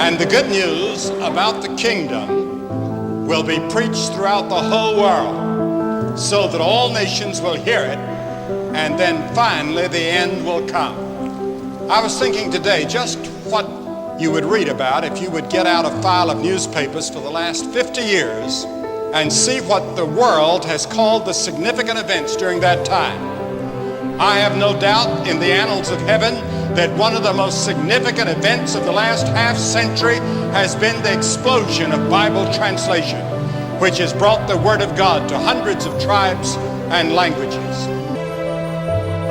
And the good news about the kingdom will be preached throughout the whole world so that all nations will hear it, and then finally the end will come. I was thinking today just what you would read about if you would get out a file of newspapers for the last 50 years and see what the world has called the significant events during that time. I have no doubt in the annals of heaven that one of the most significant events of the last half century has been the explosion of Bible translation, which has brought the Word of God to hundreds of tribes and languages.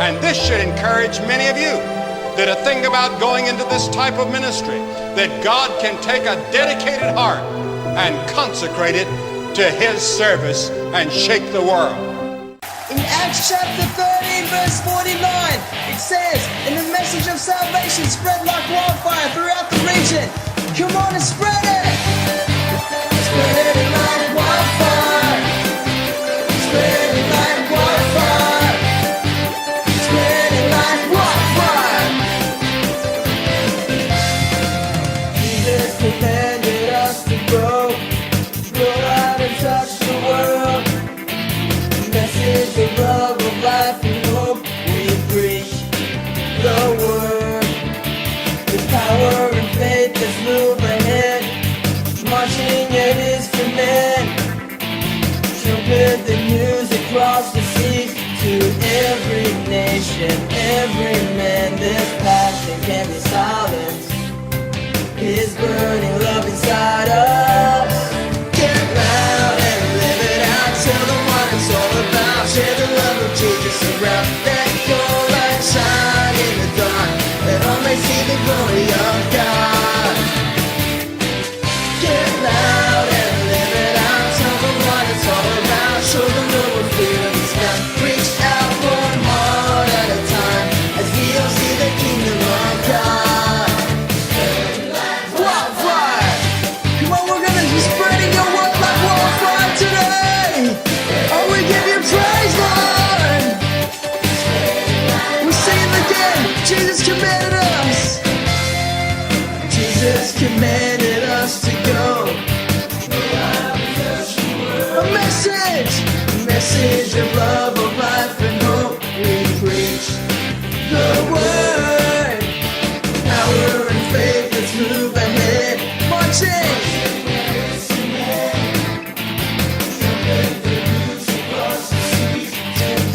And this should encourage many of you that are thinking about going into this type of ministry, that God can take a dedicated heart and consecrate it to His service and shake the world. In Acts chapter 13 verse 49, it says, "And the message of salvation spread like wildfire throughout the region." Come on and spread it! Spread it like wildfire. Spread it like wildfire. Spread it like wildfire. Jesus commanded us to go out and touch the world. Message of love, of life and hope, we preach the word. With power and faith, let's move ahead. Marching it is for men. Trumpet the news across the seas to every nation, every man. This passion can't be silenced. His burning love inside us. Get loud and live it out. Tell them what it's all about. Share the love of Jesus around. Let your light shine in the dark, that all may see the glory of God. Get loud and live it out. Tell them what it's all about. Show them the world freedom is found. Reach out one heart at a time as we all see the kingdom of God. Wildfire! Come on, we're gonna be spreading your word like wildfire today. Oh, we give you praise, Lord. We sing it again. Jesus commanded us. Jesus commanded us to go. A message of love, of life and hope. We preach the word. Power and faith, let's move ahead. Marching.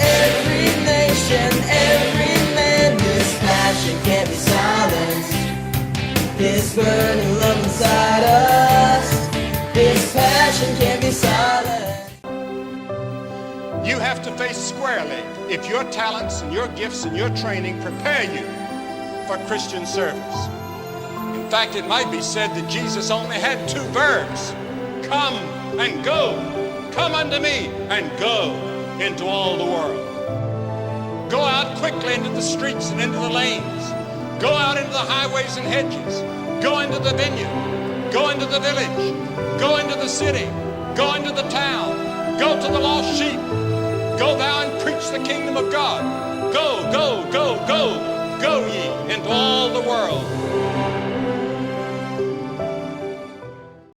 Every nation, every man, this passion can't be silenced. This burning love inside us, this passion can't be silenced. You have to face squarely if your talents and your gifts and your training prepare you for Christian service. In fact, it might be said that Jesus only had two verbs: come and go. Come unto me and go into all the world. Go out quickly into the streets and into the lanes. Go out into the highways and hedges. Go into the vineyard. Go into the village. Go into the city. Go into the town. Go to the lost sheep. Go thou and preach the kingdom of God. Go, go, go, go. Go ye into all the world.